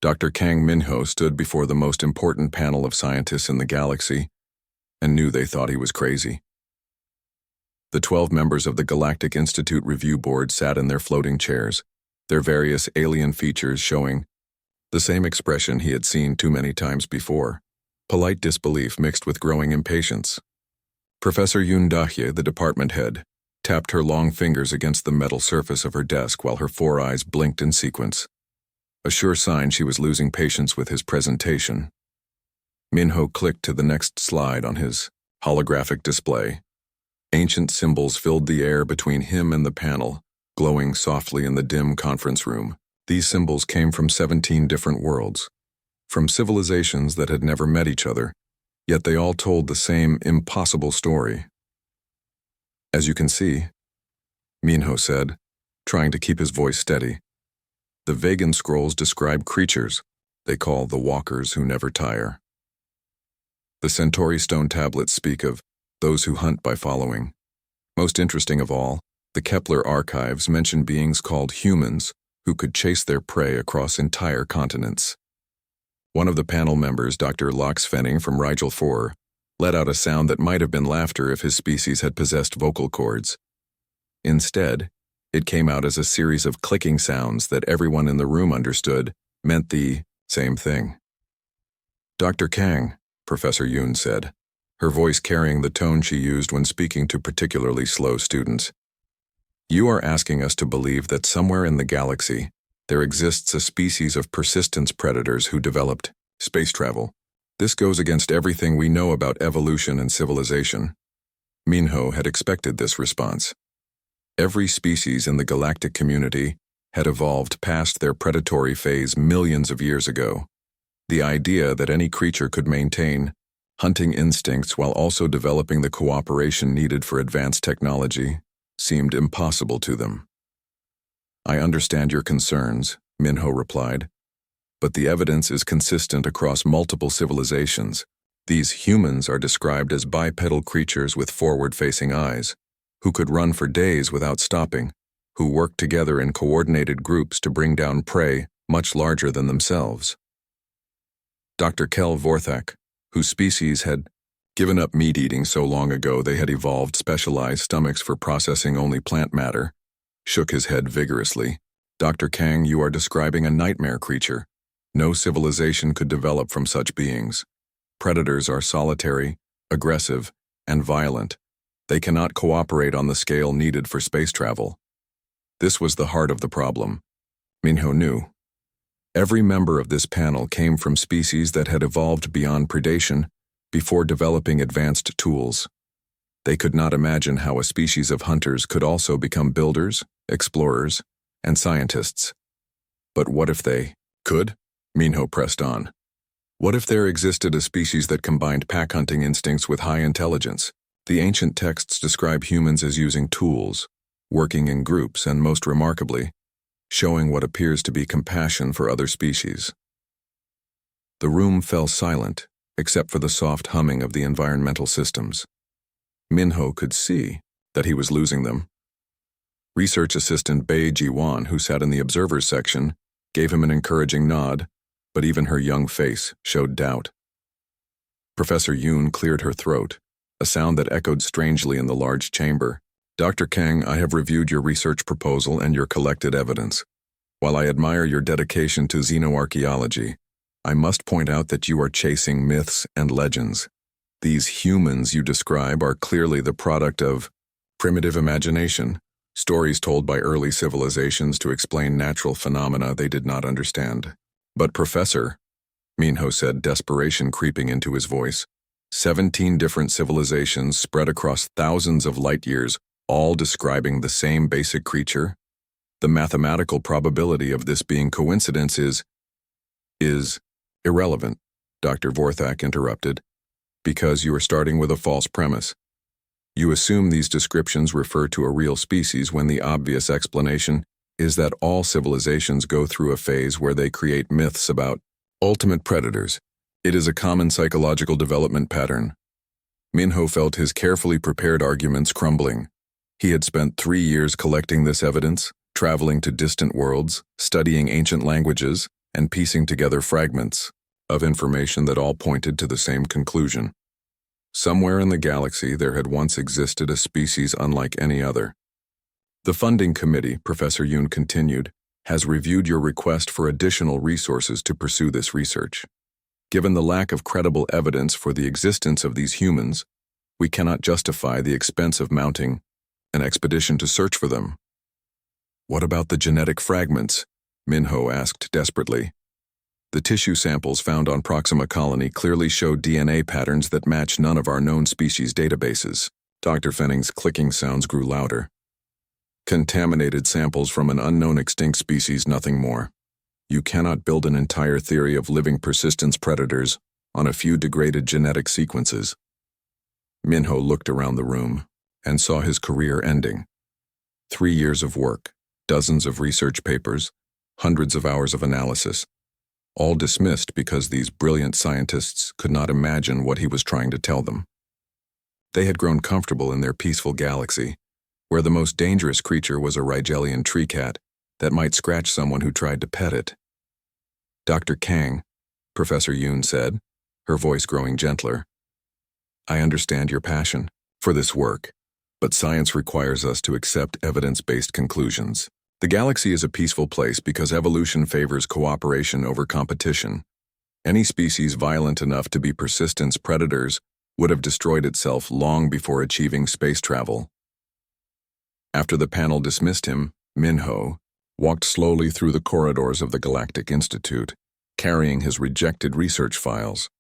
Dr. Kang Minho stood before the most important panel of scientists in the galaxy and knew they thought he was crazy. The 12 members of the Galactic Institute Review Board sat in their floating chairs, their various alien features showing the same expression he had seen too many times before, polite disbelief mixed with growing impatience. Professor Yoon Dahye, the department head, tapped her long fingers against the metal surface of her desk while her 4 eyes blinked in sequence, a sure sign she was losing patience with his presentation. Minho clicked to the next slide on his holographic display. Ancient symbols filled the air between him and the panel, glowing softly in the dim conference room. These symbols came from 17 different worlds, from civilizations that had never met each other, yet they all told the same impossible story. As you can see, Minho said, trying to keep his voice steady, the Vegan scrolls describe creatures they call the walkers who never tire. The Centauri stone tablets speak of those who hunt by following. Most interesting of all, the Kepler archives mention beings called humans who could chase their prey across entire continents. One of the panel members, Dr. Lox Fenning from Rigel 4, let out a sound that might have been laughter if his species had possessed vocal cords. Instead, it came out as a series of clicking sounds that everyone in the room understood meant the same thing. Dr. Kang, Professor Yoon said, her voice carrying the tone she used when speaking to particularly slow students. You are asking us to believe that somewhere in the galaxy, there exists a species of persistence predators who developed space travel. This goes against everything we know about evolution and civilization. Minho had expected this response. Every species in the galactic community had evolved past their predatory phase millions of years ago. The idea that any creature could maintain hunting instincts while also developing the cooperation needed for advanced technology seemed impossible to them. I understand your concerns, Minho replied, but the evidence is consistent across multiple civilizations. These humans are described as bipedal creatures with forward-facing eyes, who could run for days without stopping, who work together in coordinated groups to bring down prey much larger than themselves. Dr. Kel Vorthak, whose species had given up meat-eating so long ago they had evolved specialized stomachs for processing only plant matter, shook his head vigorously. Dr. Kang, you are describing a nightmare creature. No civilization could develop from such beings. Predators are solitary, aggressive, and violent. They cannot cooperate on the scale needed for space travel. This was the heart of the problem. Minho knew. Every member of this panel came from species that had evolved beyond predation before developing advanced tools. They could not imagine how a species of hunters could also become builders, explorers, and scientists. But what if they could? Minho pressed on. What if there existed a species that combined pack hunting instincts with high intelligence? The ancient texts describe humans as using tools, working in groups, and most remarkably, showing what appears to be compassion for other species. The room fell silent, except for the soft humming of the environmental systems. Minho could see that he was losing them. Research assistant Bei Ji-wan, who sat in the observers section, gave him an encouraging nod, but even her young face showed doubt. Professor Yoon cleared her throat, a sound that echoed strangely in the large chamber. Dr. Kang, I have reviewed your research proposal and your collected evidence. While I admire your dedication to xenoarchaeology, I must point out that you are chasing myths and legends. These humans you describe are clearly the product of primitive imagination, stories told by early civilizations to explain natural phenomena they did not understand. But Professor, Minho said, desperation creeping into his voice, 17 different civilizations spread across thousands of light years, all describing the same basic creature? The mathematical probability of this being coincidence is irrelevant, Dr. Vorthak interrupted, because you are starting with a false premise. You assume these descriptions refer to a real species when the obvious explanation is that all civilizations go through a phase where they create myths about ultimate predators. It is a common psychological development pattern. Minho felt his carefully prepared arguments crumbling. He had spent 3 years collecting this evidence, traveling to distant worlds, studying ancient languages, and piecing together fragments of information that all pointed to the same conclusion. Somewhere in the galaxy there had once existed a species unlike any other. The funding committee, Professor Yoon continued, has reviewed your request for additional resources to pursue this research. Given the lack of credible evidence for the existence of these humans, we cannot justify the expense of mounting an expedition to search for them. What about the genetic fragments? Minho asked desperately. The tissue samples found on Proxima Colony clearly show DNA patterns that match none of our known species databases. Dr. Fenning's clicking sounds grew louder. Contaminated samples from an unknown extinct species, nothing more. You cannot build an entire theory of living persistence predators on a few degraded genetic sequences. Minho looked around the room and saw his career ending. 3 years of work, dozens of research papers, hundreds of hours of analysis, all dismissed because these brilliant scientists could not imagine what he was trying to tell them. They had grown comfortable in their peaceful galaxy, where the most dangerous creature was a Rigelian tree cat that might scratch someone who tried to pet it. Dr. Kang, Professor Yoon said, her voice growing gentler, I understand your passion for this work, but science requires us to accept evidence-based conclusions. The galaxy is a peaceful place because evolution favors cooperation over competition. Any species violent enough to be persistence predators would have destroyed itself long before achieving space travel. After the panel dismissed him, Minho walked slowly through the corridors of the Galactic Institute, carrying his rejected research files.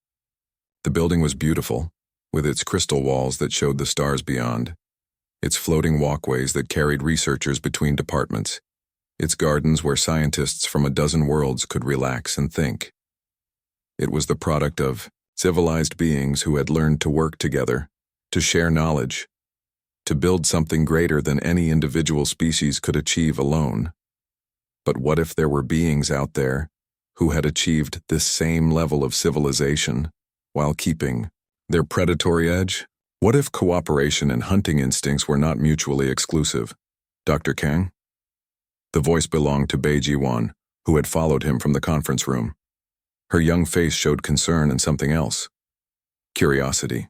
The building was beautiful, with its crystal walls that showed the stars beyond, its floating walkways that carried researchers between departments, its gardens where scientists from a dozen worlds could relax and think. It was the product of civilized beings who had learned to work together, to share knowledge, to build something greater than any individual species could achieve alone. But what if there were beings out there who had achieved this same level of civilization while keeping their predatory edge? What if cooperation and hunting instincts were not mutually exclusive? Dr. Kang? The voice belonged to Bei Jiwan, who had followed him from the conference room. Her young face showed concern and something else. Curiosity.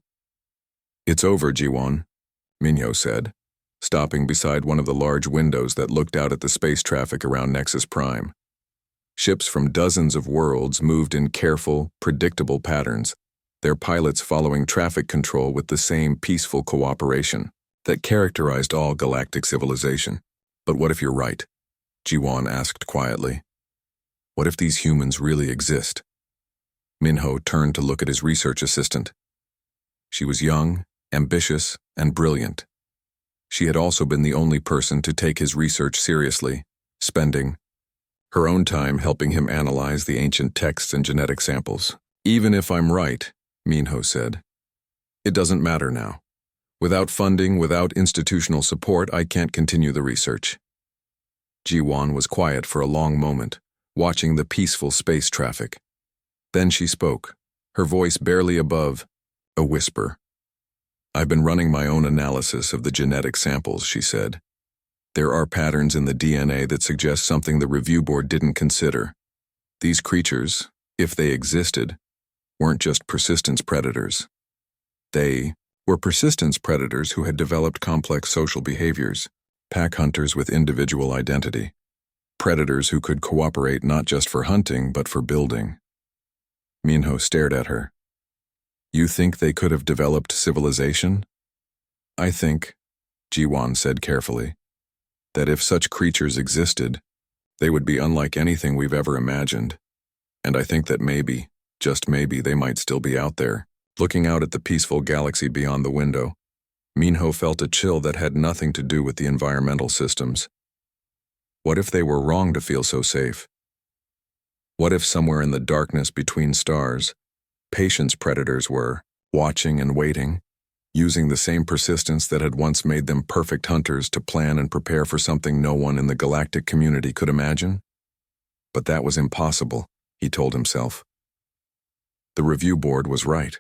It's over, Jiwan, Minho said, stopping beside one of the large windows that looked out at the space traffic around Nexus Prime. Ships from dozens of worlds moved in careful, predictable patterns, their pilots following traffic control with the same peaceful cooperation that characterized all galactic civilization. But what if you're right? Jiwan asked quietly. What if these humans really exist? Minho turned to look at his research assistant. She was young, ambitious, and brilliant. She had also been the only person to take his research seriously, spending her own time helping him analyze the ancient texts and genetic samples. Even if I'm right, Minho said, it doesn't matter now. Without funding, without institutional support, I can't continue the research. Jiwan was quiet for a long moment, watching the peaceful space traffic. Then she spoke, her voice barely above a whisper. I've been running my own analysis of the genetic samples, she said. There are patterns in the DNA that suggest something the review board didn't consider. These creatures, if they existed, weren't just persistence predators. They were persistence predators who had developed complex social behaviors, pack hunters with individual identity, predators who could cooperate not just for hunting but for building. Minho stared at her. You think they could have developed civilization? I think, Jiwan said carefully, that if such creatures existed, they would be unlike anything we've ever imagined. And I think that maybe, just maybe, they might still be out there. Looking out at the peaceful galaxy beyond the window, Minho felt a chill that had nothing to do with the environmental systems. What if they were wrong to feel so safe? What if somewhere in the darkness between stars, patience predators were watching and waiting, using the same persistence that had once made them perfect hunters to plan and prepare for something no one in the galactic community could imagine? But that was impossible, he told himself. The review board was right.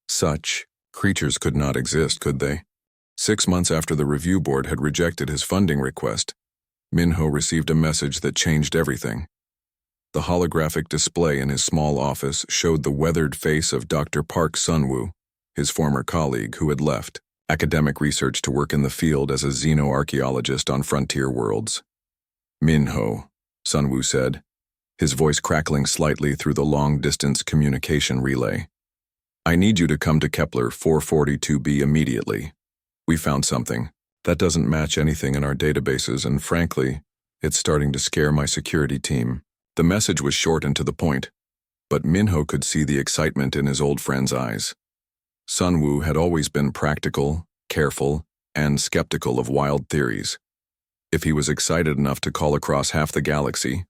Such creatures could not exist, could they? 6 months after the review board had rejected his funding request, Minho received a message that changed everything. The holographic display in his small office showed the weathered face of Dr. Park Sun-woo, his former colleague who had left academic research to work in the field as a xenoarchaeologist on frontier worlds. "Min-ho," Sun-woo said, his voice crackling slightly through the long-distance communication relay. "I need you to come to Kepler 442b immediately. We found something. That doesn't match anything in our databases, and frankly, it's starting to scare my security team." The message was short and to the point, but Min-ho could see the excitement in his old friend's eyes. Sun-woo had always been practical, careful, and skeptical of wild theories. If he was excited enough to call across half the galaxy,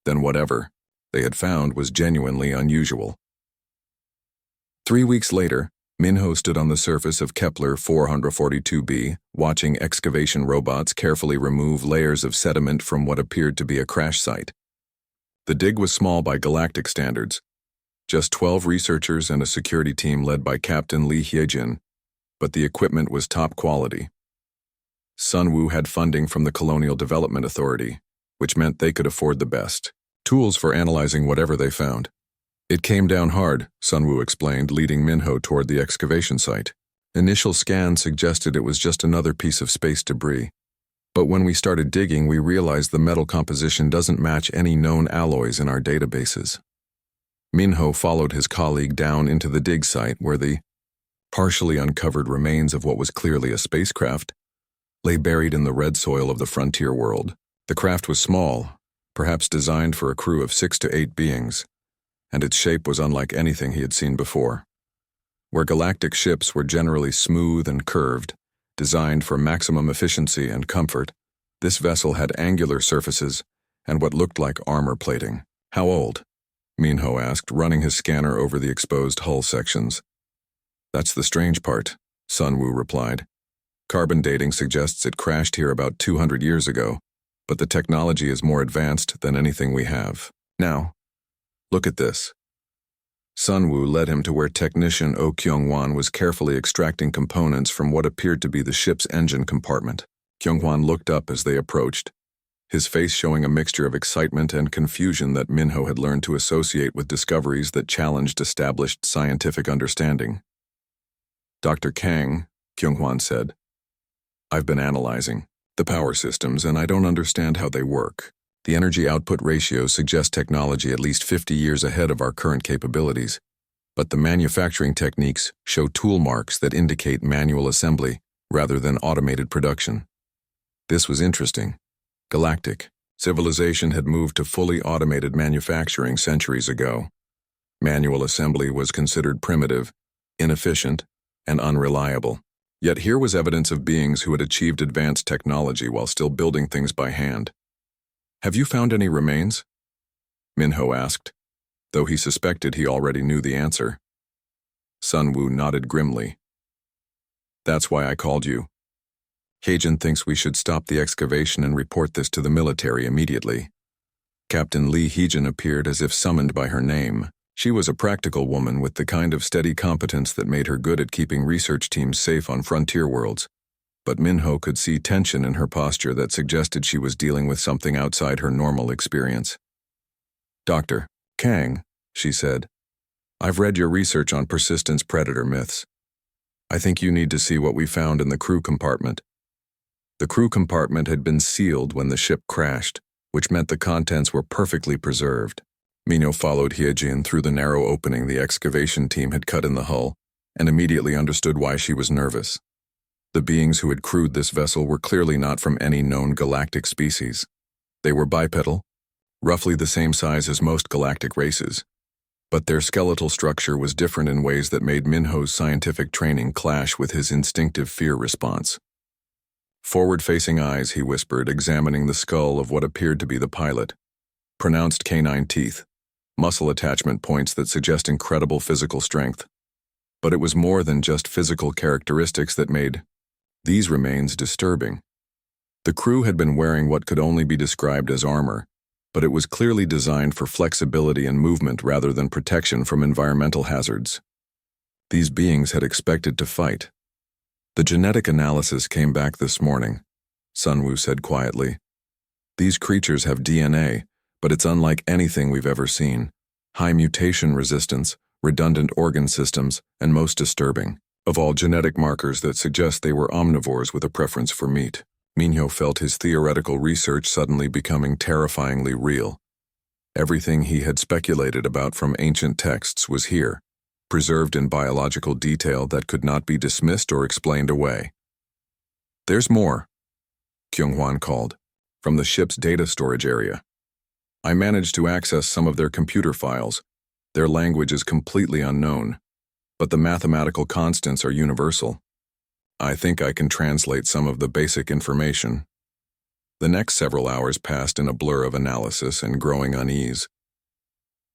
then whatever they had found was genuinely unusual. 3 weeks later, Min-ho stood on the surface of Kepler 442b, watching excavation robots carefully remove layers of sediment from what appeared to be a crash site. The dig was small by galactic standards, just 12 researchers and a security team led by Captain Lee Hyejin, but the equipment was top quality. Sun-woo had funding from the Colonial Development Authority, which meant they could afford the best tools for analyzing whatever they found. "It came down hard," Sun-woo explained, leading Min-ho toward the excavation site. "Initial scans suggested it was just another piece of space debris. But when we started digging, we realized the metal composition doesn't match any known alloys in our databases." Min-ho followed his colleague down into the dig site where the partially uncovered remains of what was clearly a spacecraft lay buried in the red soil of the frontier world. The craft was small, perhaps designed for a crew of 6 to 8 beings, and its shape was unlike anything he had seen before. Where galactic ships were generally smooth and curved, designed for maximum efficiency and comfort, this vessel had angular surfaces and what looked like armor plating. "How old?" Min-ho asked, running his scanner over the exposed hull sections. "That's the strange part," Sun-woo replied. "Carbon dating suggests it crashed here about 200 years ago, but the technology is more advanced than anything we have. Now, look at this." Sun-woo led him to where technician Oh Kyung-hwan was carefully extracting components from what appeared to be the ship's engine compartment. Kyung-hwan looked up as they approached, his face showing a mixture of excitement and confusion that Min-ho had learned to associate with discoveries that challenged established scientific understanding. "Dr. Kang," Kyung-hwan said, "I've been analyzing the power systems, and I don't understand how they work. The energy output ratios suggest technology at least 50 years ahead of our current capabilities, but the manufacturing techniques show tool marks that indicate manual assembly rather than automated production." This was interesting. Galactic civilization had moved to fully automated manufacturing centuries ago. Manual assembly was considered primitive, inefficient, and unreliable. Yet here was evidence of beings who had achieved advanced technology while still building things by hand. "Have you found any remains?" Min-ho asked, though he suspected he already knew the answer. Sun-woo nodded grimly. "That's why I called you. Hyejin thinks we should stop the excavation and report this to the military immediately." Captain Lee Hyejin appeared as if summoned by her name. She was a practical woman with the kind of steady competence that made her good at keeping research teams safe on frontier worlds. But Min-ho could see tension in her posture that suggested she was dealing with something outside her normal experience. "Dr. Kang," she said, "I've read your research on persistence predator myths. I think you need to see what we found in the crew compartment." The crew compartment had been sealed when the ship crashed, which meant the contents were perfectly preserved. Min-ho followed Hyejin through the narrow opening the excavation team had cut in the hull, and immediately understood why she was nervous. The beings who had crewed this vessel were clearly not from any known galactic species. They were bipedal, roughly the same size as most galactic races, but their skeletal structure was different in ways that made Min-ho's scientific training clash with his instinctive fear response. "Forward-facing eyes," he whispered, examining the skull of what appeared to be the pilot. "Pronounced canine teeth, muscle attachment points that suggest incredible physical strength." But it was more than just physical characteristics that made these remains disturbing. The crew had been wearing what could only be described as armor, but it was clearly designed for flexibility and movement rather than protection from environmental hazards. These beings had expected to fight. "The genetic analysis came back this morning," Sun-woo said quietly. "These creatures have DNA, but it's unlike anything we've ever seen. High mutation resistance, redundant organ systems, and most disturbing of all, genetic markers that suggest they were omnivores with a preference for meat. Minho felt his theoretical research suddenly becoming terrifyingly real. Everything he had speculated about from ancient texts was here, preserved in biological detail that could not be dismissed or explained away. "There's more," Kyung-hwan called, from the ship's data storage area. "I managed to access some of their computer files. Their language is completely unknown, but the mathematical constants are universal. I think I can translate some of the basic information." The next several hours passed in a blur of analysis and growing unease.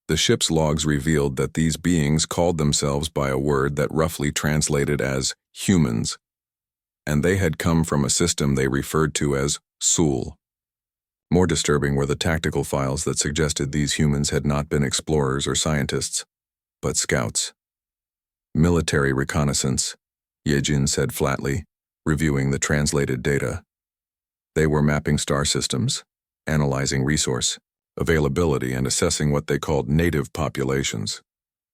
The ship's logs revealed that these beings called themselves by a word that roughly translated as humans, and they had come from a system they referred to as Sul. More disturbing were the tactical files that suggested these humans had not been explorers or scientists, but scouts. "Military reconnaissance," Yejin said flatly, reviewing the translated data. They were mapping star systems, analyzing resource availability, and assessing what they called native populations.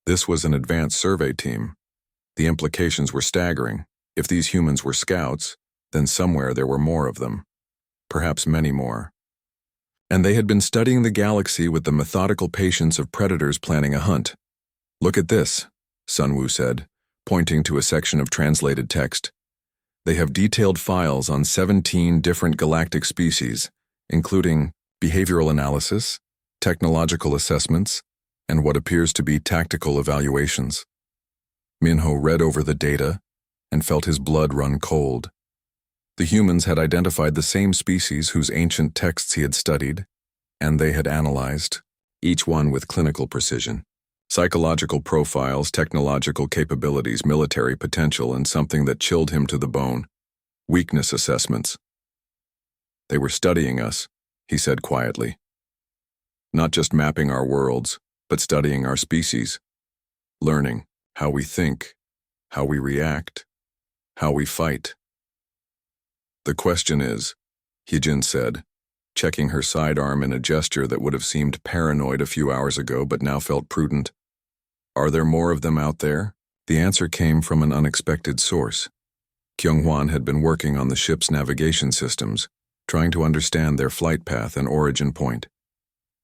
This was an advanced survey team. The implications were staggering. If these humans were scouts, then somewhere there were more of them, perhaps many more. And they had been studying the galaxy with the methodical patience of predators planning a hunt. "Look at this," Sunwoo said, pointing to a section of translated text. "They have detailed files on 17 different galactic species, including behavioral analysis, technological assessments, and what appears to be tactical evaluations." Minho read over the data and felt his blood run cold. The humans had identified the same species whose ancient texts he had studied, and they had analyzed, each one with clinical precision. Psychological profiles, technological capabilities, military potential, and something that chilled him to the bone: weakness assessments. "They were studying us," he said quietly. "Not just mapping our worlds, but studying our species, learning how we think, how we react, how we fight." "The question is," Hyejin said, checking her sidearm in a gesture that would have seemed paranoid a few hours ago but now felt prudent, "are there more of them out there?" The answer came from an unexpected source. Kyung-hwan had been working on the ship's navigation systems, trying to understand their flight path and origin point.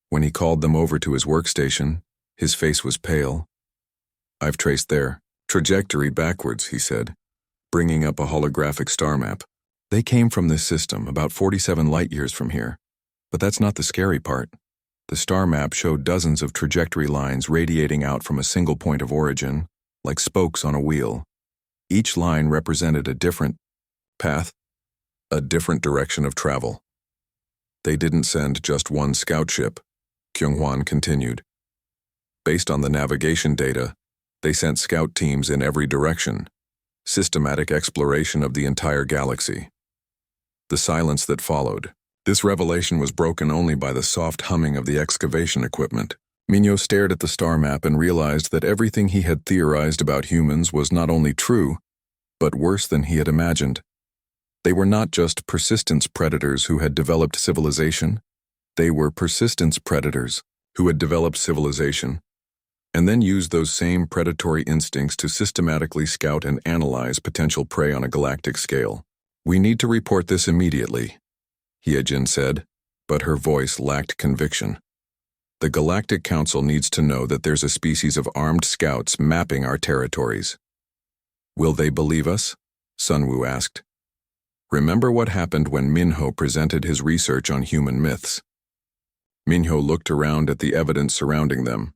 When he called them over to his workstation, his face was pale. "I've traced their trajectory backwards," he said, bringing up a holographic star map. "They came from this system about 47 light-years from here. But that's not the scary part. The star map showed dozens of trajectory lines radiating out from a single point of origin, like spokes on a wheel. Each line represented a different path, a different direction of travel. They didn't send just one scout ship," Kyung-hwan continued. "Based on the navigation data, they sent scout teams in every direction, systematic exploration of the entire galaxy." The silence that followed. This revelation was broken only by the soft humming of the excavation equipment. Minho stared at the star map and realized that everything he had theorized about humans was not only true, but worse than he had imagined. They were not just persistence predators who had developed civilization. They were persistence predators who had developed civilization, and then used those same predatory instincts to systematically scout and analyze potential prey on a galactic scale. "We need to report this immediately," Hyejin said, but her voice lacked conviction. "The Galactic Council needs to know that there's a species of armed scouts mapping our territories." "Will they believe us?" Sunwoo asked. "Remember what happened when Minho presented his research on human myths?" Minho looked around at the evidence surrounding them.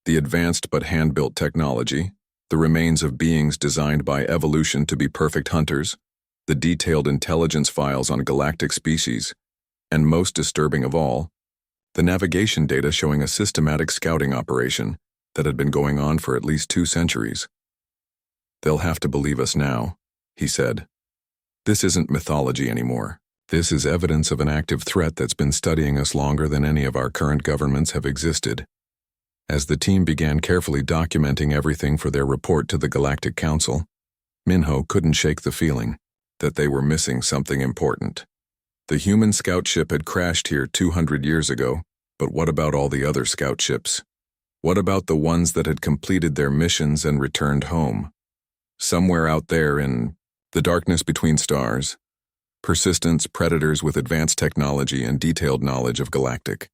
The advanced but hand-built technology, the remains of beings designed by evolution to be perfect hunters, the detailed intelligence files on galactic species, and most disturbing of all, the navigation data showing a systematic scouting operation that had been going on for at least 2 centuries. "They'll have to believe us now," he said. "This isn't mythology anymore. This is evidence of an active threat that's been studying us longer than any of our current governments have existed." As the team began carefully documenting everything for their report to the Galactic Council, Minho couldn't shake the feeling that they were missing something important. The human scout ship had crashed here 200 years ago, But what about all the other scout ships? What about the ones that had completed their missions and returned home? Somewhere out there in the darkness between stars, persistence predators with advanced technology and detailed knowledge of galactic.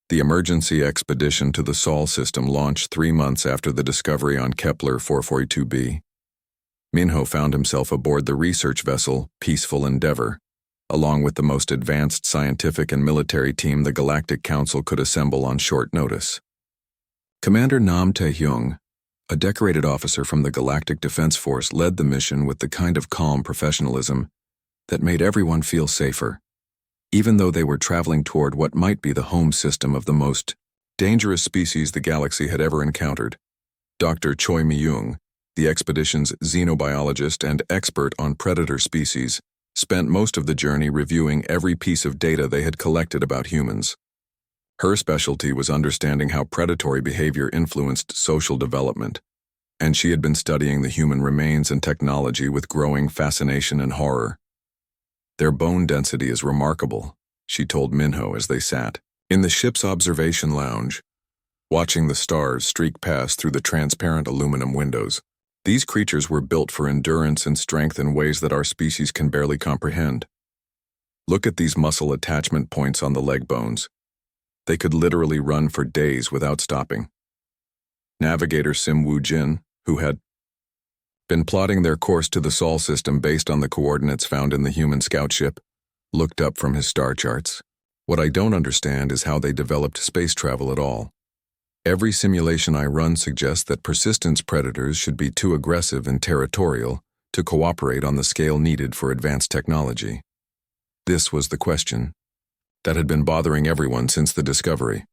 The emergency expedition to the Sol system launched 3 months after the discovery on Kepler 442b. Minho found himself aboard the research vessel Peaceful Endeavor, along with the most advanced scientific and military team the Galactic Council could assemble on short notice. Commander Nam Tae-hyung, a decorated officer from the Galactic Defense Force, led the mission with the kind of calm professionalism that made everyone feel safer, even though they were traveling toward what might be the home system of the most dangerous species the galaxy had ever encountered. Dr. Choi Myung, the expedition's xenobiologist and expert on predator species, spent most of the journey reviewing every piece of data they had collected about humans. Her specialty was understanding how predatory behavior influenced social development, and she had been studying the human remains and technology with growing fascination and horror. Their bone density is remarkable, she told Minho as they sat in the ship's observation lounge, watching the stars streak past through the transparent aluminum windows. These creatures were built for endurance and strength in ways that our species can barely comprehend. Look at these muscle attachment points on the leg bones. They could literally run for days without stopping. Navigator Sim Woo-jin, who had been plotting their course to the Sol system based on the coordinates found in the human scout ship, looked up from his star charts. What I don't understand is how they developed space travel at all. Every simulation I run suggests that persistence predators should be too aggressive and territorial to cooperate on the scale needed for advanced technology. This was the question that had been bothering everyone since the discovery.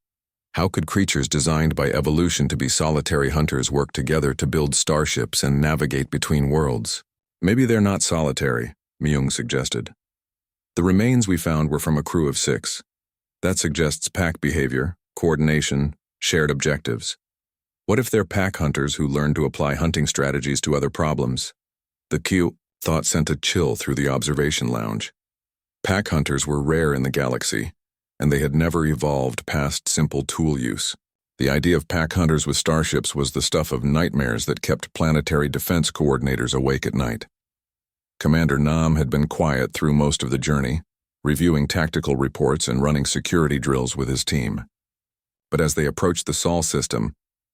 How could creatures designed by evolution to be solitary hunters work together to build starships and navigate between worlds? Maybe they're not solitary, Myung suggested. The remains we found were from a crew of 6. That suggests pack behavior, coordination, shared objectives. What if they're pack hunters who learn to apply hunting strategies to other problems? The thought sent a chill through the observation lounge. Pack hunters were rare in the galaxy, and they had never evolved past simple tool use. The idea of pack hunters with starships was the stuff of nightmares that kept planetary defense coordinators awake at night. Commander Nam had been quiet through most of the journey, reviewing tactical reports and running security drills with his team. But as they approached the Sol system,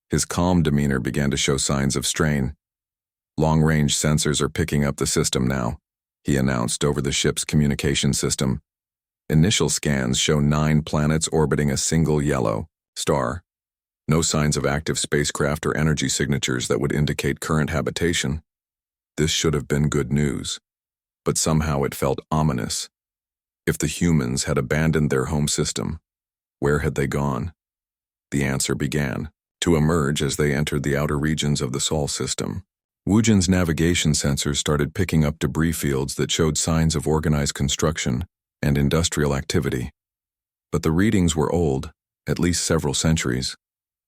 his calm demeanor began to show signs of strain. Long-range sensors are picking up the system now, he announced over the ship's communication system. Initial scans show 9 planets orbiting a single yellow star. No signs of active spacecraft or energy signatures that would indicate current habitation. This should have been good news, but somehow it felt ominous. If the humans had abandoned their home system, where had they gone? The answer began to emerge as they entered the outer regions of the Sol system. Woojin's navigation sensors started picking up debris fields that showed signs of organized construction and industrial activity. But the readings were old, at least several centuries,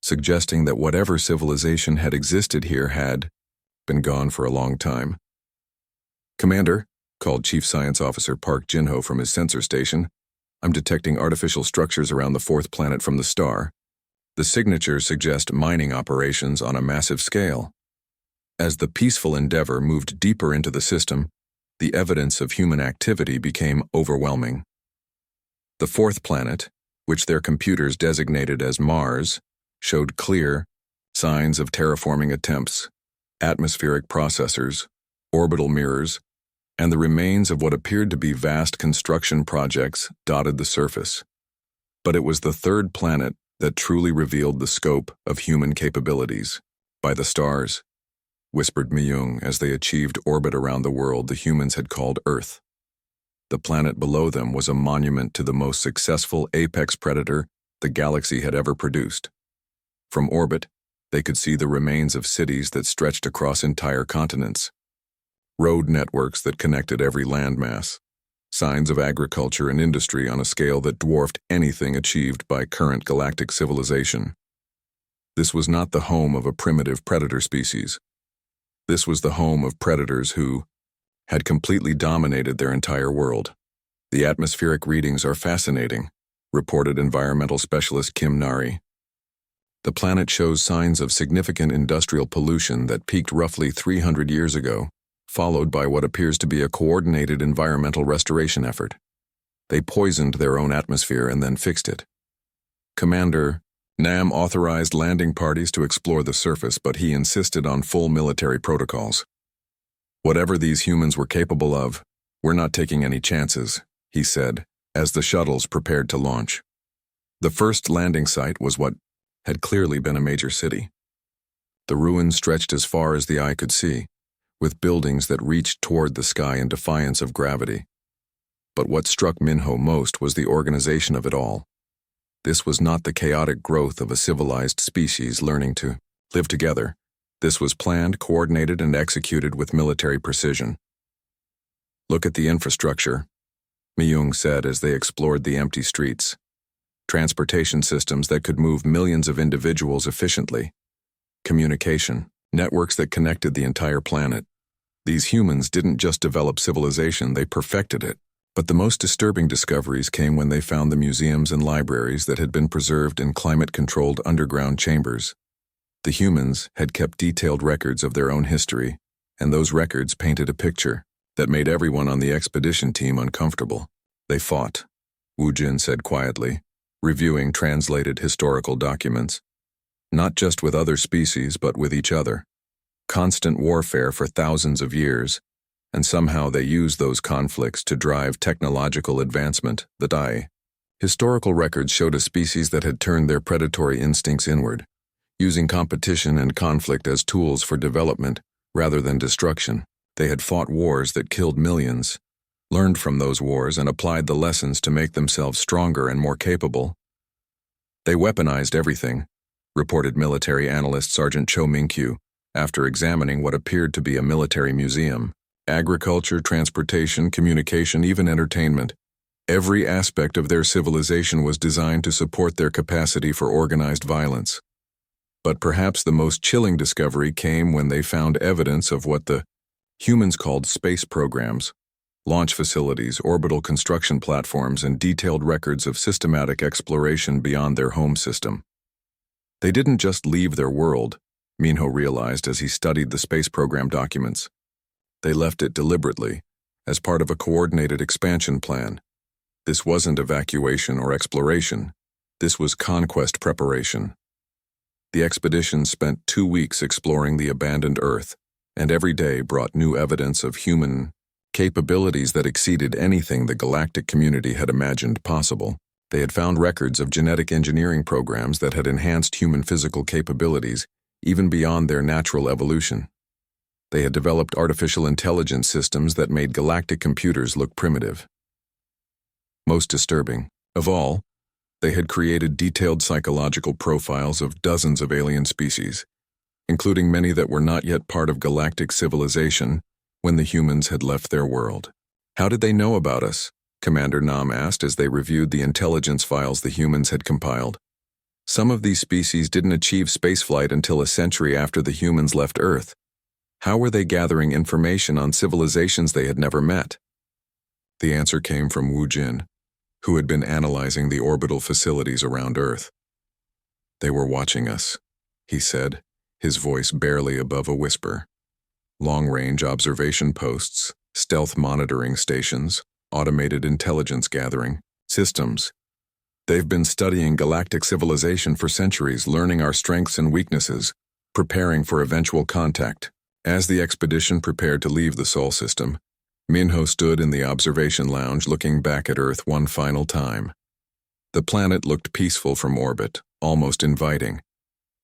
suggesting that whatever civilization had existed here had been gone for a long time. "Commander," called Chief Science Officer Park Jin-ho from his sensor station, "I'm detecting artificial structures around the 4th planet from the star. The signatures suggest mining operations on a massive scale." As the Peaceful Endeavor moved deeper into the system, the evidence of human activity became overwhelming. The 4th planet, which their computers designated as Mars, showed clear signs of terraforming attempts, atmospheric processors, orbital mirrors, and the remains of what appeared to be vast construction projects dotted the surface. But it was the 3rd planet that truly revealed the scope of human capabilities. "By the stars," whispered Myung as they achieved orbit around the world the humans had called Earth. The planet below them was a monument to the most successful apex predator the galaxy had ever produced. From orbit, they could see the remains of cities that stretched across entire continents, road networks that connected every landmass, signs of agriculture and industry on a scale that dwarfed anything achieved by current galactic civilization. This was not the home of a primitive predator species. This was the home of predators who had completely dominated their entire world. "The atmospheric readings are fascinating," reported environmental specialist Kim Nari. The planet shows signs of significant industrial pollution that peaked roughly 300 years ago, followed by what appears to be a coordinated environmental restoration effort. They poisoned their own atmosphere and then fixed it. Commander Nam authorized landing parties to explore the surface, but he insisted on full military protocols. Whatever these humans were capable of, we're not taking any chances, he said, as the shuttles prepared to launch. The first landing site was what had clearly been a major city. The ruins stretched as far as the eye could see, with buildings that reached toward the sky in defiance of gravity. But what struck Minho most was the organization of it all. This was not the chaotic growth of a civilized species learning to live together. This was planned, coordinated, and executed with military precision. Look at the infrastructure, Myung said as they explored the empty streets. Transportation systems that could move millions of individuals efficiently. Communication, networks that connected the entire planet. These humans didn't just develop civilization, they perfected it. But the most disturbing discoveries came when they found the museums and libraries that had been preserved in climate-controlled underground chambers. The humans had kept detailed records of their own history, and those records painted a picture that made everyone on the expedition team uncomfortable. They fought, Wu Jin said quietly, reviewing translated historical documents. Not just with other species, but with each other. Constant warfare for thousands of years, and somehow they used those conflicts to drive technological advancement, the Dai. Historical records showed a species that had turned their predatory instincts inward, using competition and conflict as tools for development rather than destruction. They had fought wars that killed millions, learned from those wars and applied the lessons to make themselves stronger and more capable. They weaponized everything, reported military analyst Sergeant Cho Mingkyu, after examining what appeared to be a military museum. Agriculture, transportation, communication, even entertainment. Every aspect of their civilization was designed to support their capacity for organized violence. But perhaps the most chilling discovery came when they found evidence of what the humans called space programs, launch facilities, orbital construction platforms, and detailed records of systematic exploration beyond their home system. They didn't just leave their world, Minho realized as he studied the space program documents. They left it deliberately, as part of a coordinated expansion plan. This wasn't evacuation or exploration. This was conquest preparation. The expedition spent 2 weeks exploring the abandoned Earth, and every day brought new evidence of human capabilities that exceeded anything the galactic community had imagined possible. They had found records of genetic engineering programs that had enhanced human physical capabilities even beyond their natural evolution. They had developed artificial intelligence systems that made galactic computers look primitive. Most disturbing of all, they had created detailed psychological profiles of dozens of alien species, including many that were not yet part of galactic civilization when the humans had left their world. How did they know about us? Commander Nam asked as they reviewed the intelligence files the humans had compiled. Some of these species didn't achieve spaceflight until a century after the humans left Earth. How were they gathering information on civilizations they had never met? The answer came from Wu Jin, who had been analyzing the orbital facilities around Earth. They were watching us, he said, his voice barely above a whisper. Long-range observation posts, stealth monitoring stations, automated intelligence gathering systems. They've been studying galactic civilization for centuries, learning our strengths and weaknesses, preparing for eventual contact. As the expedition prepared to leave the Sol system, Minho stood in the observation lounge looking back at Earth one final time. The planet looked peaceful from orbit, almost inviting,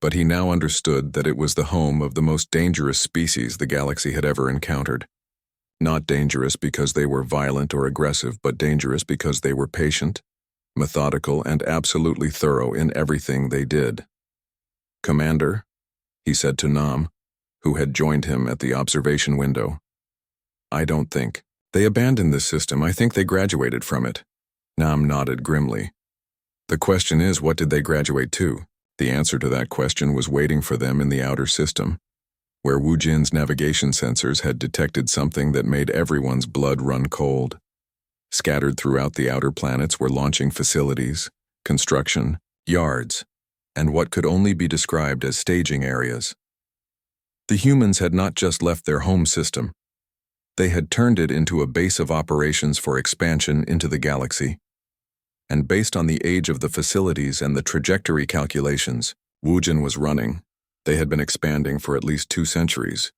but he now understood that it was the home of the most dangerous species the galaxy had ever encountered. Not dangerous because they were violent or aggressive, but dangerous because they were patient, methodical, and absolutely thorough in everything they did. "Commander," he said to Nam, who had joined him at the observation window. "I don't think they abandoned this system. I think they graduated from it." Nam nodded grimly. "The question is, what did they graduate to?" The answer to that question was waiting for them in the outer system, where Wu Jin's navigation sensors had detected something that made everyone's blood run cold. Scattered throughout the outer planets were launching facilities, construction, yards, and what could only be described as staging areas. The humans had not just left their home system. They had turned it into a base of operations for expansion into the galaxy. And based on the age of the facilities and the trajectory calculations Wujin was running, they had been expanding for at least 2 centuries.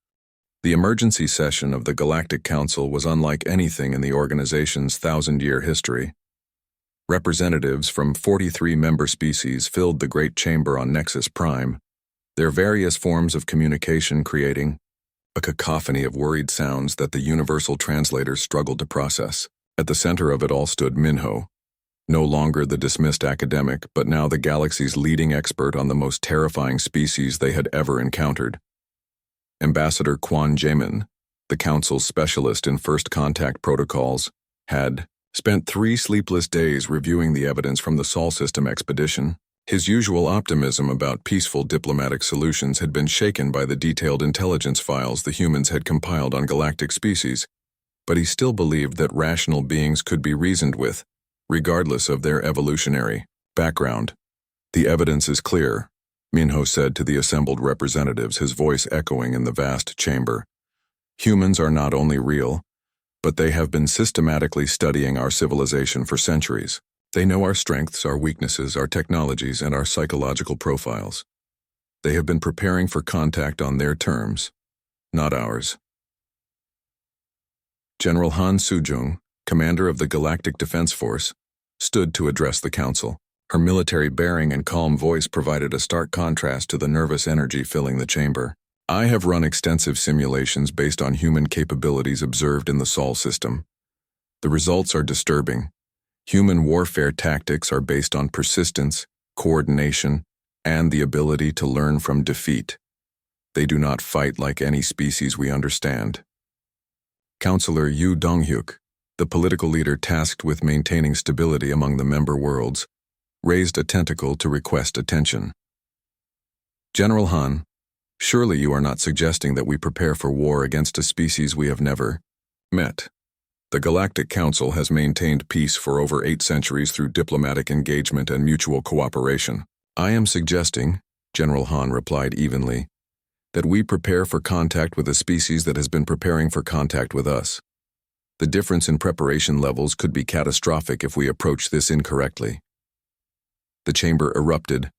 The emergency session of the Galactic Council was unlike anything in the organization's 1,000-year history. Representatives from 43 member species filled the Great Chamber on Nexus Prime, their various forms of communication creating a cacophony of worried sounds that the universal translators struggled to process. At the center of it all stood Minho, no longer the dismissed academic, but now the galaxy's leading expert on the most terrifying species they had ever encountered. Ambassador Quan Jamin, the Council's specialist in first contact protocols, had spent 3 sleepless days reviewing the evidence from the Sol System expedition. His usual optimism about peaceful diplomatic solutions had been shaken by the detailed intelligence files the humans had compiled on galactic species, but he still believed that rational beings could be reasoned with, regardless of their evolutionary background. "The evidence is clear," Minho said to the assembled representatives, his voice echoing in the vast chamber. "Humans are not only real, but they have been systematically studying our civilization for centuries. They know our strengths, our weaknesses, our technologies, and our psychological profiles. They have been preparing for contact on their terms, not ours." General Han Sujung, commander of the Galactic Defense Force, stood to address the council. Her military bearing and calm voice provided a stark contrast to the nervous energy filling the chamber. "I have run extensive simulations based on human capabilities observed in the Sol system. The results are disturbing. Human warfare tactics are based on persistence, coordination, and the ability to learn from defeat. They do not fight like any species we understand." Counselor Yu Donghyuk, the political leader tasked with maintaining stability among the member worlds, raised a tentacle to request attention. "General Han, surely you are not suggesting that we prepare for war against a species we have never met. The Galactic Council has maintained peace for over 8 centuries through diplomatic engagement and mutual cooperation." "I am suggesting," General Han replied evenly, "that we prepare for contact with a species that has been preparing for contact with us. The difference in preparation levels could be catastrophic if we approach this incorrectly." The chamber erupted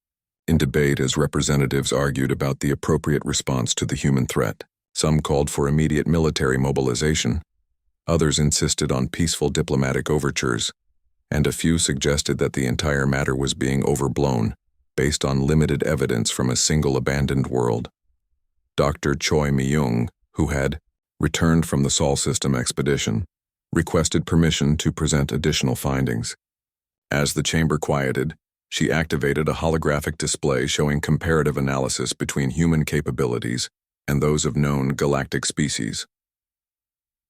in debate as representatives argued about the appropriate response to the human threat. Some called for immediate military mobilization. Others insisted on peaceful diplomatic overtures, and a few suggested that the entire matter was being overblown based on limited evidence from a single abandoned world. Dr. Choi Myung, who had returned from the Sol System expedition, requested permission to present additional findings. As the chamber quieted, she activated a holographic display showing comparative analysis between human capabilities and those of known galactic species.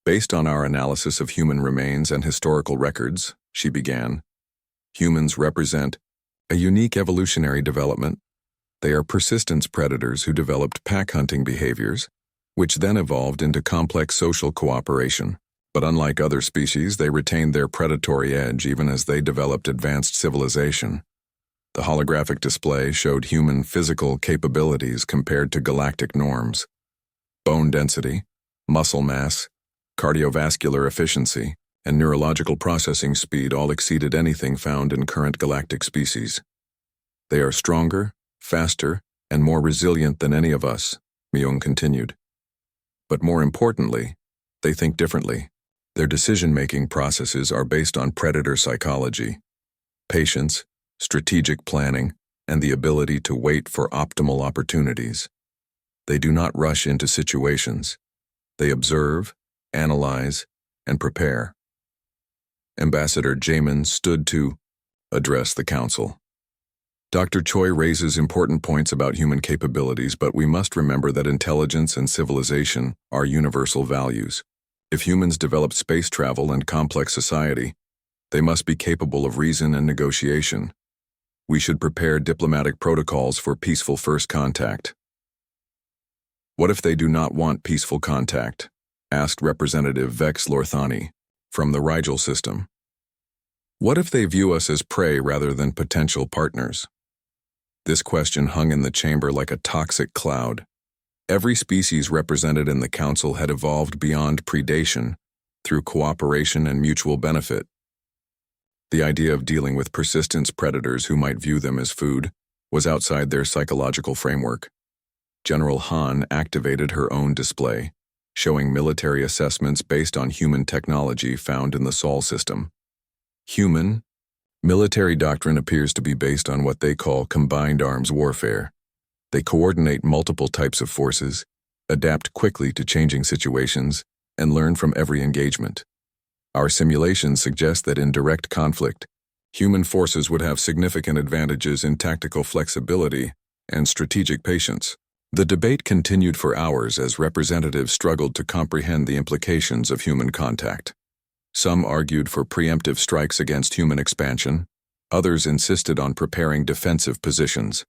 "Based on our analysis of human remains and historical records," she began, "humans represent a unique evolutionary development. They are persistence predators who developed pack-hunting behaviors, which then evolved into complex social cooperation. But unlike other species, they retained their predatory edge even as they developed advanced civilization." The holographic display showed human physical capabilities compared to galactic norms. Bone density, muscle mass, cardiovascular efficiency, and neurological processing speed all exceeded anything found in current galactic species. "They are stronger, faster, and more resilient than any of us," Myung continued. "But more importantly, they think differently. Their decision-making processes are based on predator psychology, patience, strategic planning, and the ability to wait for optimal opportunities. They do not rush into situations. They observe, analyze, and prepare." Ambassador Jamin stood to address the council. Dr. Choi raises important points about human capabilities, but we must remember that intelligence and civilization are universal values. If humans develop space travel and complex society, they must be capable of reason and negotiation. We should prepare diplomatic protocols for peaceful first contact. "What if they do not want peaceful contact?" asked Representative Vex Lorthani from the Rigel system. What if they view us as prey rather than potential partners? This question hung in the chamber like a toxic cloud. Every species represented in the council had evolved beyond predation, through cooperation and mutual benefit. The idea of dealing with persistent predators who might view them as food was outside their psychological framework. General Han activated her own display, showing military assessments based on human technology found in the Sol system. Human military doctrine appears to be based on what they call combined arms warfare. They coordinate multiple types of forces, adapt quickly to changing situations, and learn from every engagement. Our simulations suggest that in direct conflict, human forces would have significant advantages in tactical flexibility and strategic patience. The debate continued for hours as representatives struggled to comprehend the implications of human contact. Some argued for preemptive strikes against human expansion, others insisted on preparing defensive positions,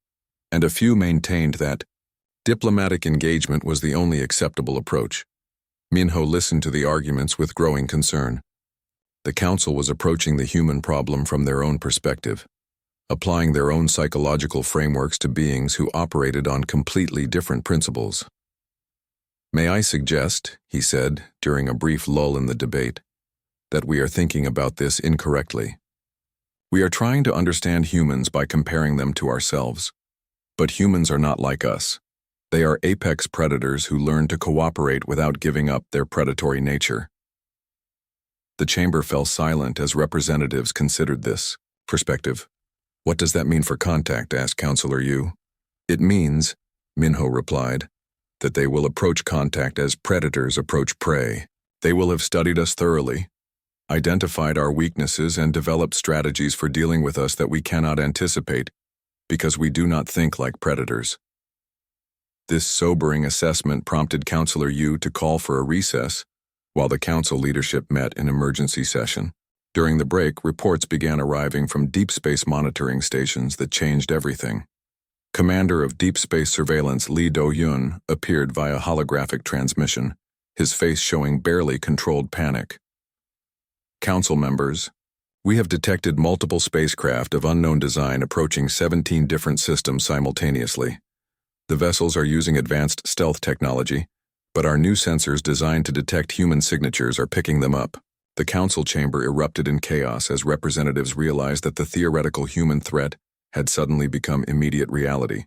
and a few maintained that diplomatic engagement was the only acceptable approach. Minho listened to the arguments with growing concern. The council was approaching the human problem from their own perspective, applying their own psychological frameworks to beings who operated on completely different principles. "May I suggest," he said, during a brief lull in the debate, "that we are thinking about this incorrectly. We are trying to understand humans by comparing them to ourselves. But humans are not like us. They are apex predators who learn to cooperate without giving up their predatory nature." The chamber fell silent as representatives considered this perspective. "What does that mean for contact?" asked Counselor Yu. "It means," Minho replied, "that they will approach contact as predators approach prey. They will have studied us thoroughly, identified our weaknesses, and developed strategies for dealing with us that we cannot anticipate, because we do not think like predators." This sobering assessment prompted Counselor Yu to call for a recess, while the council leadership met in emergency session. During the break, reports began arriving from deep space monitoring stations that changed everything. Commander of Deep Space Surveillance Lee Do-yun appeared via holographic transmission, his face showing barely controlled panic. "Council members, we have detected multiple spacecraft of unknown design approaching 17 different systems simultaneously. The vessels are using advanced stealth technology, but our new sensors designed to detect human signatures are picking them up." The council chamber erupted in chaos as representatives realized that the theoretical human threat had suddenly become immediate reality.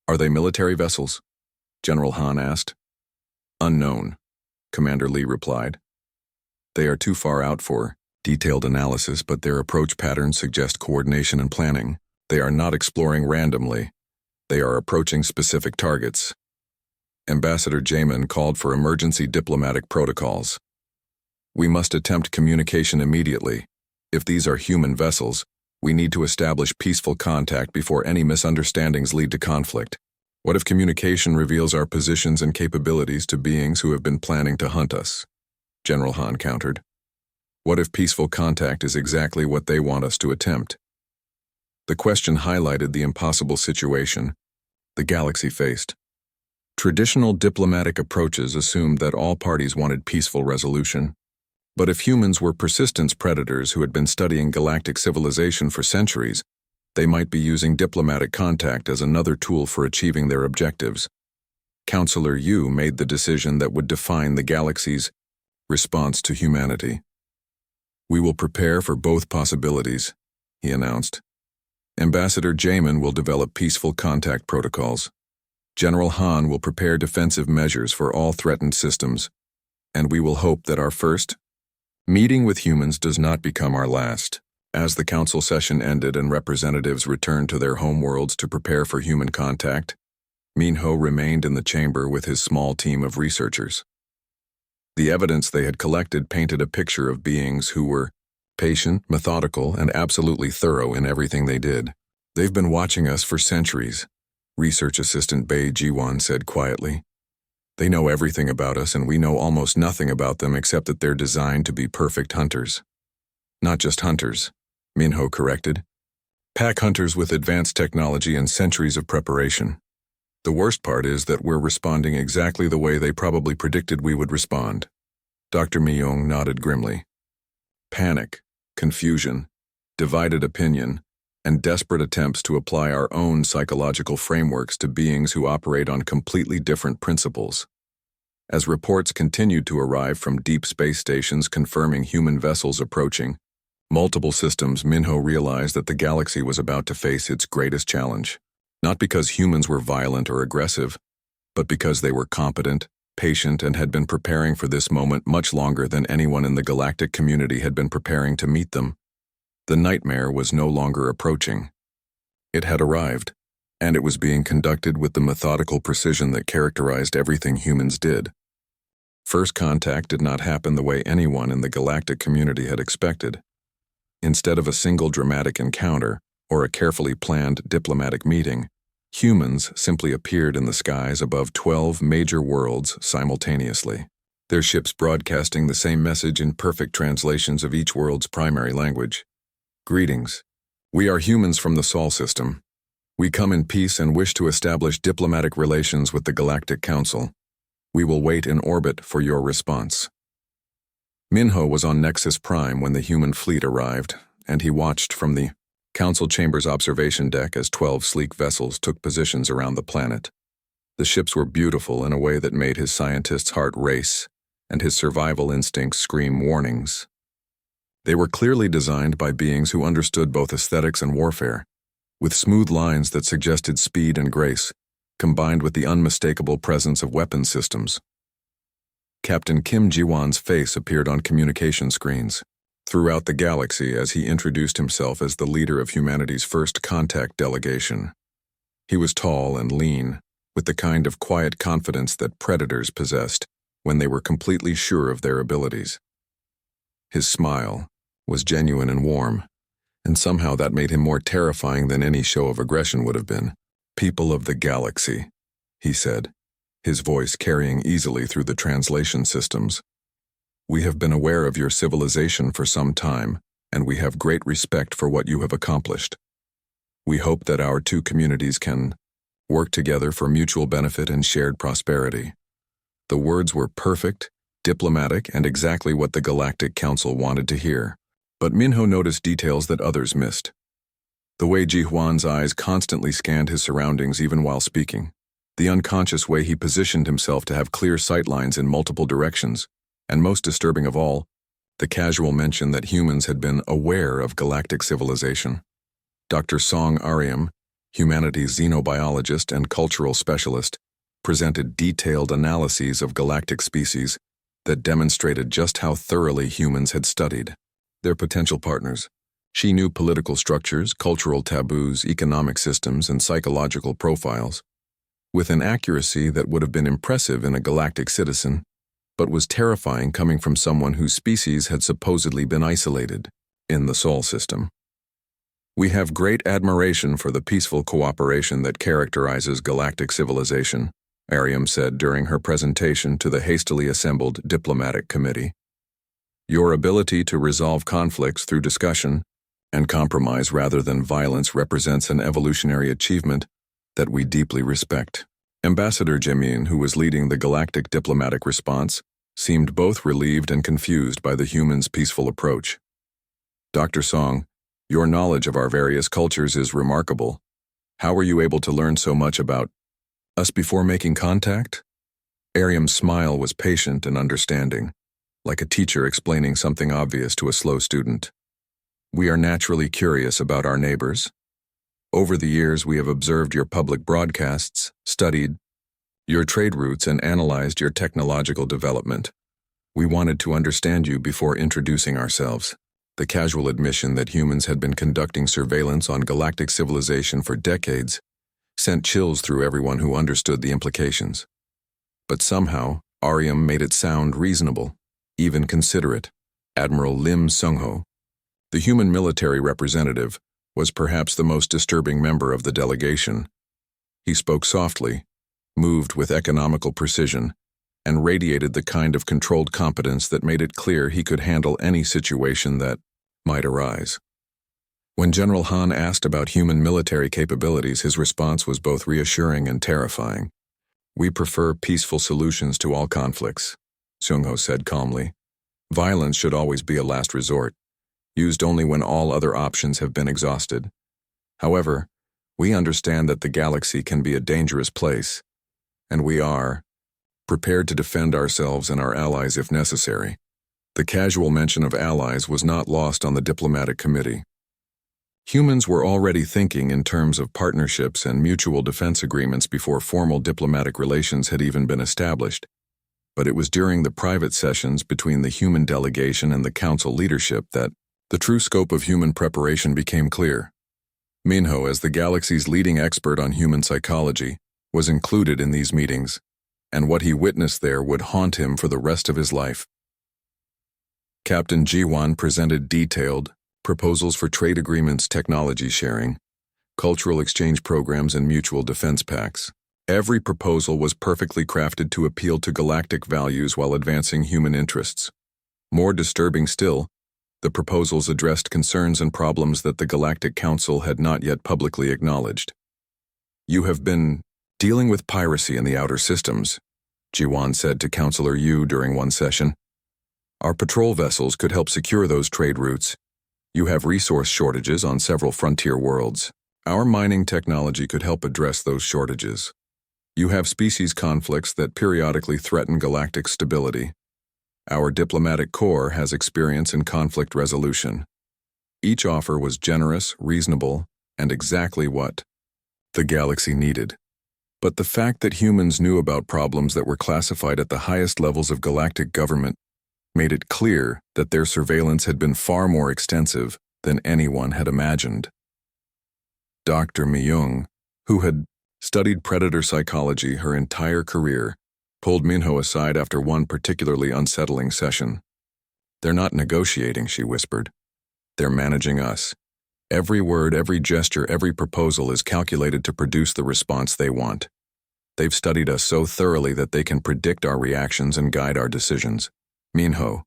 "Are they military vessels?" General Han asked. "Unknown," Commander Lee replied. "They are too far out for detailed analysis, but their approach patterns suggest coordination and planning. They are not exploring randomly. They are approaching specific targets." Ambassador Jamin called for emergency diplomatic protocols. "We must attempt communication immediately. If these are human vessels, we need to establish peaceful contact before any misunderstandings lead to conflict. What if communication reveals our positions and capabilities to beings who have been planning to hunt us?" General Han countered. "What if peaceful contact is exactly what they want us to attempt?" The question highlighted the impossible situation the galaxy faced. Traditional diplomatic approaches assumed that all parties wanted peaceful resolution. But if humans were persistence predators who had been studying galactic civilization for centuries, they might be using diplomatic contact as another tool for achieving their objectives. Counselor Yu made the decision that would define the galaxy's response to humanity. "We will prepare for both possibilities," he announced. "Ambassador Jamin will develop peaceful contact protocols. General Han will prepare defensive measures for all threatened systems, and we will hope that our first meeting with humans does not become our last." As the council session ended and representatives returned to their homeworlds to prepare for human contact, Minho remained in the chamber with his small team of researchers. The evidence they had collected painted a picture of beings who were patient, methodical, and absolutely thorough in everything they did. "They've been watching us for centuries," Research Assistant Bei Jiwan said quietly. "They know everything about us, and we know almost nothing about them except that they're designed to be perfect hunters." "Not just hunters," Minho corrected. "Pack hunters with advanced technology and centuries of preparation. The worst part is that we're responding exactly the way they probably predicted we would respond." Dr. Myung nodded grimly. "Panic, confusion, divided opinion, and desperate attempts to apply our own psychological frameworks to beings who operate on completely different principles. As reports continued to arrive from deep space stations confirming human vessels approaching multiple systems, Minho realized that the galaxy was about to face its greatest challenge. Not because humans were violent or aggressive, but because they were competent, patient, and had been preparing for this moment much longer than anyone in the galactic community had been preparing to meet them. The nightmare was no longer approaching. It had arrived, and it was being conducted with the methodical precision that characterized everything humans did. First contact did not happen the way anyone in the galactic community had expected. Instead of a single dramatic encounter or a carefully planned diplomatic meeting, humans simply appeared in the skies above 12 major worlds simultaneously, their ships broadcasting the same message in perfect translations of each world's primary language. Greetings. We are humans from the Sol system. We come in peace and wish to establish diplomatic relations with the Galactic Council. We will wait in orbit for your response. Minho was on Nexus Prime when the human fleet arrived, and he watched from the Council Chamber's observation deck as 12 sleek vessels took positions around the planet. The ships were beautiful in a way that made his scientist's heart race, and his survival instincts scream warnings. They were clearly designed by beings who understood both aesthetics and warfare, with smooth lines that suggested speed and grace, combined with the unmistakable presence of weapon systems. Captain Kim Ji-won's face appeared on communication screens throughout the galaxy as he introduced himself as the leader of humanity's first contact delegation. He was tall and lean, with the kind of quiet confidence that predators possessed when they were completely sure of their abilities. His smile was genuine and warm, and somehow that made him more terrifying than any show of aggression would have been. "People of the galaxy," he said, his voice carrying easily through the translation systems. "We have been aware of your civilization for some time, and we have great respect for what you have accomplished. We hope that our two communities can work together for mutual benefit and shared prosperity." The words were perfect, diplomatic, and exactly what the Galactic Council wanted to hear. But Minho noticed details that others missed. The way Ji-hwan's eyes constantly scanned his surroundings even while speaking, the unconscious way he positioned himself to have clear sightlines in multiple directions, and most disturbing of all, the casual mention that humans had been aware of galactic civilization. Dr. Song Aryam, humanities xenobiologist and cultural specialist, presented detailed analyses of galactic species that demonstrated just how thoroughly humans had studied their potential partners. She knew political structures, cultural taboos, economic systems, and psychological profiles, with an accuracy that would have been impressive in a galactic citizen, but was terrifying coming from someone whose species had supposedly been isolated in the Sol system. "We have great admiration for the peaceful cooperation that characterizes galactic civilization," Aryam said during her presentation to the hastily assembled diplomatic committee. "Your ability to resolve conflicts through discussion and compromise rather than violence represents an evolutionary achievement that we deeply respect." Ambassador Jamin, who was leading the galactic diplomatic response, seemed both relieved and confused by the humans' peaceful approach. "Dr. Song, your knowledge of our various cultures is remarkable. How were you able to learn so much about us before making contact?" Aryam's smile was patient and understanding, like a teacher explaining something obvious to a slow student. "We are naturally curious about our neighbors. Over the years, we have observed your public broadcasts, studied your trade routes, and analyzed your technological development. We wanted to understand you before introducing ourselves." The casual admission that humans had been conducting surveillance on galactic civilization for decades sent chills through everyone who understood the implications. But somehow, Aryam made it sound reasonable, even considerate. Admiral Lim Sung-ho, the human military representative, was perhaps the most disturbing member of the delegation. He spoke softly, moved with economical precision, and radiated the kind of controlled competence that made it clear he could handle any situation that might arise. When General Han asked about human military capabilities, his response was both reassuring and terrifying. "We prefer peaceful solutions to all conflicts," Sung-ho said calmly. "Violence should always be a last resort. used only when all other options have been exhausted. However, we understand that the galaxy can be a dangerous place, and we are prepared to defend ourselves and our allies if necessary. The casual mention of allies was not lost on the diplomatic committee. Humans were already thinking in terms of partnerships and mutual defense agreements before formal diplomatic relations had even been established. But it was during the private sessions between the human delegation and the council leadership that the true scope of human preparation became clear. Minho, as the galaxy's leading expert on human psychology, was included in these meetings, and what he witnessed there would haunt him for the rest of his life. Captain Jiwan presented detailed proposals for trade agreements, technology sharing, cultural exchange programs, and mutual defense pacts. Every proposal was perfectly crafted to appeal to galactic values while advancing human interests. More disturbing still, the proposals addressed concerns and problems that the Galactic Council had not yet publicly acknowledged. "You have been dealing with piracy in the outer systems," Jiwan said to Counselor Yu during one session. "Our patrol vessels could help secure those trade routes. You have resource shortages on several frontier worlds. Our mining technology could help address those shortages. You have species conflicts that periodically threaten galactic stability. Our diplomatic corps has experience in conflict resolution." Each offer was generous, reasonable, and exactly what the galaxy needed. But the fact that humans knew about problems that were classified at the highest levels of galactic government made it clear that their surveillance had been far more extensive than anyone had imagined. Dr. Myung, who had studied predator psychology her entire career, pulled Minho aside after one particularly unsettling session. "They're not negotiating," she whispered. "They're managing us. Every word, every gesture, every proposal is calculated to produce the response they want. They've studied us so thoroughly that they can predict our reactions and guide our decisions." Minho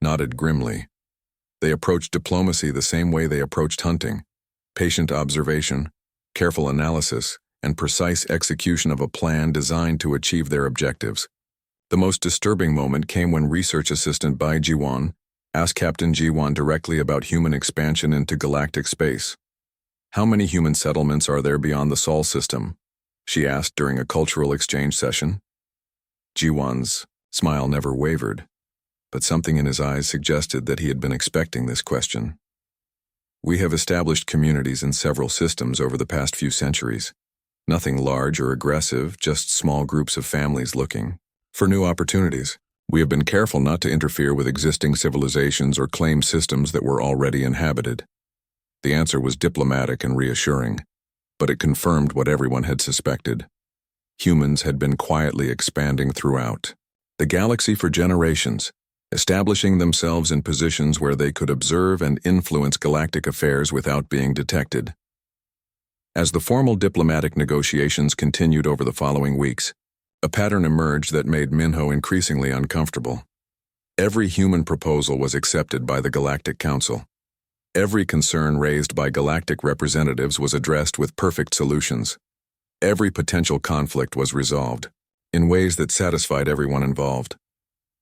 nodded grimly. "They approached diplomacy the same way they approached hunting: patient observation, careful analysis, and precise execution of a plan designed to achieve their objectives." The most disturbing moment came when Research Assistant Bai Jiwan asked Captain Jiwan directly about human expansion into galactic space. "How many human settlements are there beyond the Sol system?" she asked during a cultural exchange session. Jiwan's smile never wavered, but something in his eyes suggested that he had been expecting this question. "We have established communities in several systems over the past few centuries. Nothing large or aggressive, just small groups of families looking for new opportunities. We have been careful not to interfere with existing civilizations or claim systems that were already inhabited." The answer was diplomatic and reassuring, but it confirmed what everyone had suspected. Humans had been quietly expanding throughout the galaxy for generations, establishing themselves in positions where they could observe and influence galactic affairs without being detected. As the formal diplomatic negotiations continued over the following weeks, a pattern emerged that made Minho increasingly uncomfortable. Every human proposal was accepted by the Galactic Council. Every concern raised by galactic representatives was addressed with perfect solutions. Every potential conflict was resolved in ways that satisfied everyone involved.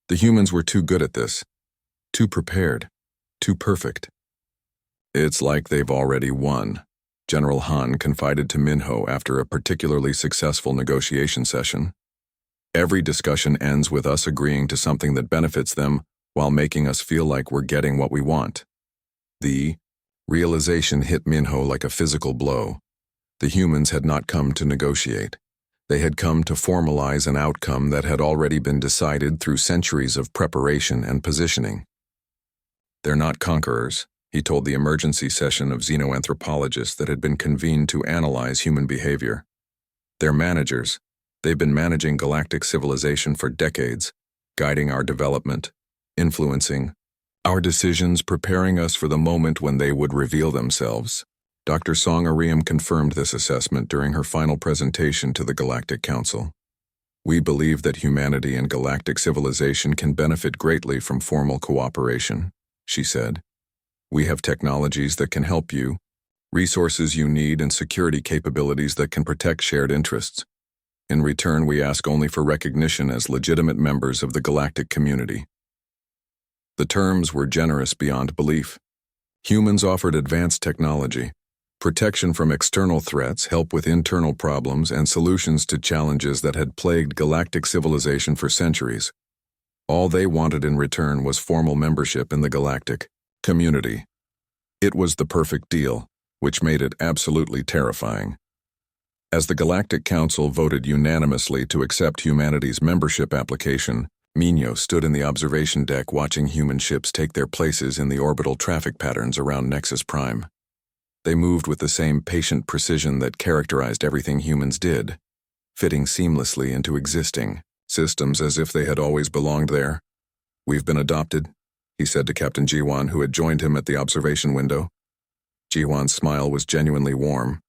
The humans were too good at this, too prepared, too perfect. "It's like they've already won," General Han confided to Minho after a particularly successful negotiation session. "Every discussion ends with us agreeing to something that benefits them while making us feel like we're getting what we want." The realization hit Minho like a physical blow. The humans had not come to negotiate. They had come to formalize an outcome that had already been decided through centuries of preparation and positioning. "They're not conquerors," he told the emergency session of Xenoanthropologists that had been convened to analyze human behavior. "They're managers. They've been managing galactic civilization for decades, guiding our development, influencing our decisions, preparing us for the moment when they would reveal themselves." Dr. Song Ariam confirmed this assessment during her final presentation to the Galactic Council. "We believe that humanity and galactic civilization can benefit greatly from formal cooperation," she said. "We have technologies that can help you, resources you need, and security capabilities that can protect shared interests. In return, we ask only for recognition as legitimate members of the galactic community." The terms were generous beyond belief. Humans offered advanced technology, protection from external threats, help with internal problems, and solutions to challenges that had plagued galactic civilization for centuries. All they wanted in return was formal membership in the galactic community. It was the perfect deal, which made it absolutely terrifying. As the Galactic Council voted unanimously to accept humanity's membership application, Mino stood in the observation deck watching human ships take their places in the orbital traffic patterns around Nexus Prime. They moved with the same patient precision that characterized everything humans did, fitting seamlessly into existing systems as if they had always belonged there. "We've been adopted," he said to Captain Jiwan, who had joined him at the observation window. Jiwan's smile was genuinely warm.